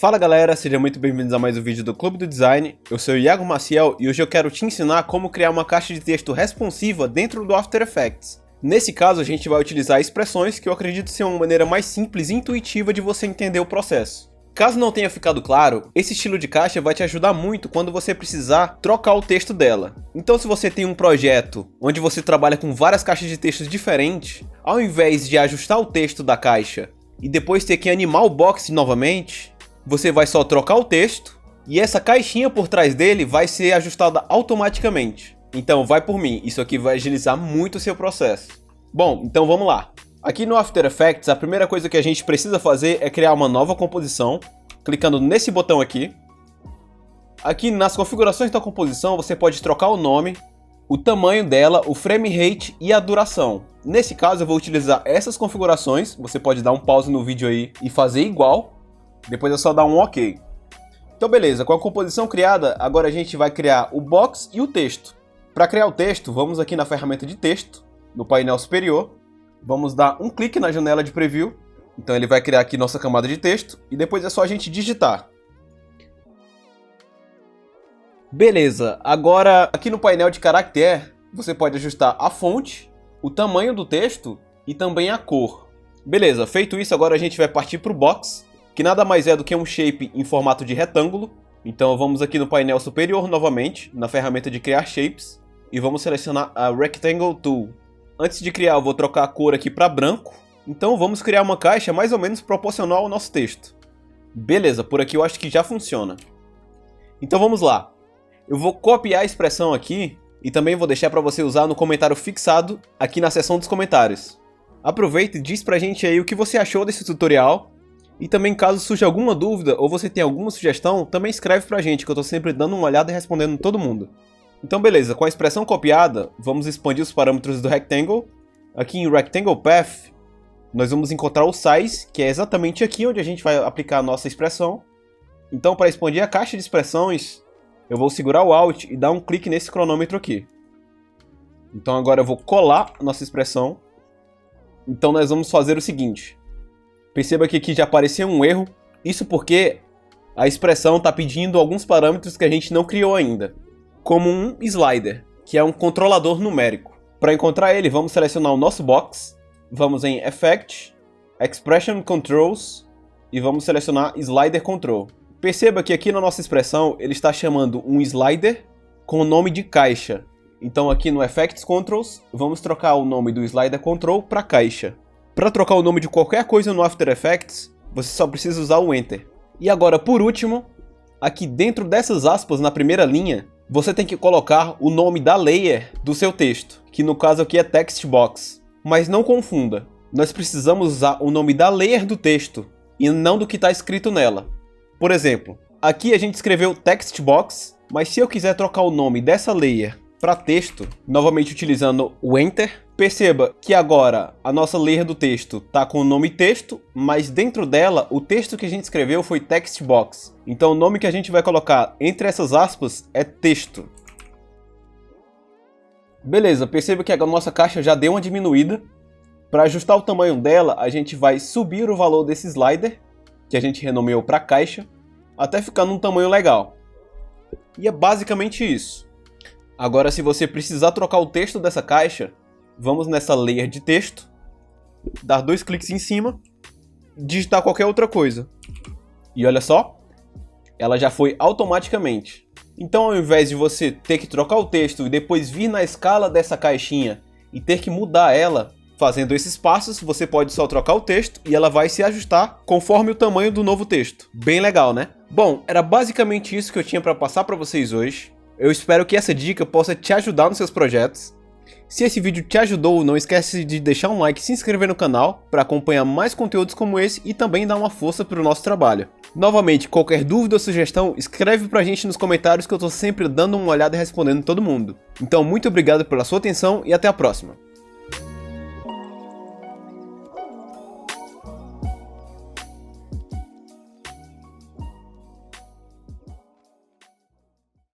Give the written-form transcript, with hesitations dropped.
Fala galera, sejam muito bem-vindos a mais um vídeo do Clube do Design. Eu sou o Iago Maciel e hoje eu quero te ensinar como criar uma caixa de texto responsiva dentro do After Effects. Nesse caso a gente vai utilizar expressões que eu acredito ser uma maneira mais simples e intuitiva de você entender o processo. Caso não tenha ficado claro, esse estilo de caixa vai te ajudar muito quando você precisar trocar o texto dela. Então se você tem um projeto onde você trabalha com várias caixas de textos diferentes, ao invés de ajustar o texto da caixa e depois ter que animar o box novamente, você vai só trocar o texto e essa caixinha por trás dele vai ser ajustada automaticamente. Então vai por mim, isso aqui vai agilizar muito o seu processo. Bom, então vamos lá. Aqui no After Effects, a primeira coisa que a gente precisa fazer é criar uma nova composição, clicando nesse botão aqui. Aqui nas configurações da composição, você pode trocar o nome, o tamanho dela, o frame rate e a duração. Nesse caso, eu vou utilizar essas configurações, você pode dar um pause no vídeo aí e fazer igual, depois é só dar um OK. Então beleza, com a composição criada, agora a gente vai criar o box e o texto. Para criar o texto, vamos aqui na ferramenta de texto, no painel superior. Vamos dar um clique na janela de preview, então ele vai criar aqui nossa camada de texto, e depois é só a gente digitar. Beleza, agora aqui no painel de caractere, você pode ajustar a fonte, o tamanho do texto e também a cor. Beleza, feito isso, agora a gente vai partir para o box, que nada mais é do que um shape em formato de retângulo. Então vamos aqui no painel superior novamente, na ferramenta de criar shapes, e vamos selecionar a Rectangle Tool. Antes de criar, eu vou trocar a cor aqui para branco. Então vamos criar uma caixa mais ou menos proporcional ao nosso texto. Beleza, por aqui eu acho que já funciona. Então vamos lá. Eu vou copiar a expressão aqui e também vou deixar para você usar no comentário fixado aqui na seção dos comentários. Aproveita e diz pra gente aí o que você achou desse tutorial. E também caso surja alguma dúvida ou você tenha alguma sugestão, também escreve pra gente que eu tô sempre dando uma olhada e respondendo todo mundo. Então beleza, com a expressão copiada, vamos expandir os parâmetros do Rectangle. Aqui em Rectangle Path, nós vamos encontrar o Size, que é exatamente aqui onde a gente vai aplicar a nossa expressão. Então para expandir a caixa de expressões, eu vou segurar o Alt e dar um clique nesse cronômetro aqui. Então agora eu vou colar a nossa expressão. Então nós vamos fazer o seguinte. Perceba que aqui já apareceu um erro. Isso porque a expressão está pedindo alguns parâmetros que a gente não criou ainda, como um slider, que é um controlador numérico. Para encontrar ele, vamos selecionar o nosso box, vamos em Effect, Expression Controls e vamos selecionar Slider Control. Perceba que aqui na nossa expressão ele está chamando um slider com o nome de caixa. Então aqui no Effects Controls, vamos trocar o nome do Slider Control para caixa. Para trocar o nome de qualquer coisa no After Effects, você só precisa usar o Enter. E agora, por último, aqui dentro dessas aspas na primeira linha, você tem que colocar o nome da layer do seu texto, que no caso aqui é Text Box. Mas não confunda, nós precisamos usar o nome da layer do texto e não do que está escrito nela. Por exemplo, aqui a gente escreveu Text Box, mas se eu quiser trocar o nome dessa layer para texto, novamente utilizando o Enter, perceba que agora a nossa layer do texto está com o nome texto, mas dentro dela o texto que a gente escreveu foi Text Box. Então o nome que a gente vai colocar entre essas aspas é texto. Beleza, perceba que a nossa caixa já deu uma diminuída. Para ajustar o tamanho dela, a gente vai subir o valor desse slider, que a gente renomeou para caixa, até ficar num tamanho legal. E é basicamente isso. Agora, se você precisar trocar o texto dessa caixa, vamos nessa layer de texto, dar 2 cliques em cima, digitar qualquer outra coisa. E olha só, ela já foi automaticamente. Então, ao invés de você ter que trocar o texto e depois vir na escala dessa caixinha e ter que mudar ela, fazendo esses passos, você pode só trocar o texto e ela vai se ajustar conforme o tamanho do novo texto. Bem legal, né? Bom, era basicamente isso que eu tinha para passar para vocês hoje. Eu espero que essa dica possa te ajudar nos seus projetos. Se esse vídeo te ajudou, não esquece de deixar um like e se inscrever no canal para acompanhar mais conteúdos como esse e também dar uma força para o nosso trabalho. Novamente, qualquer dúvida ou sugestão, escreve pra gente nos comentários que eu tô sempre dando uma olhada e respondendo todo mundo. Então, muito obrigado pela sua atenção e até a próxima.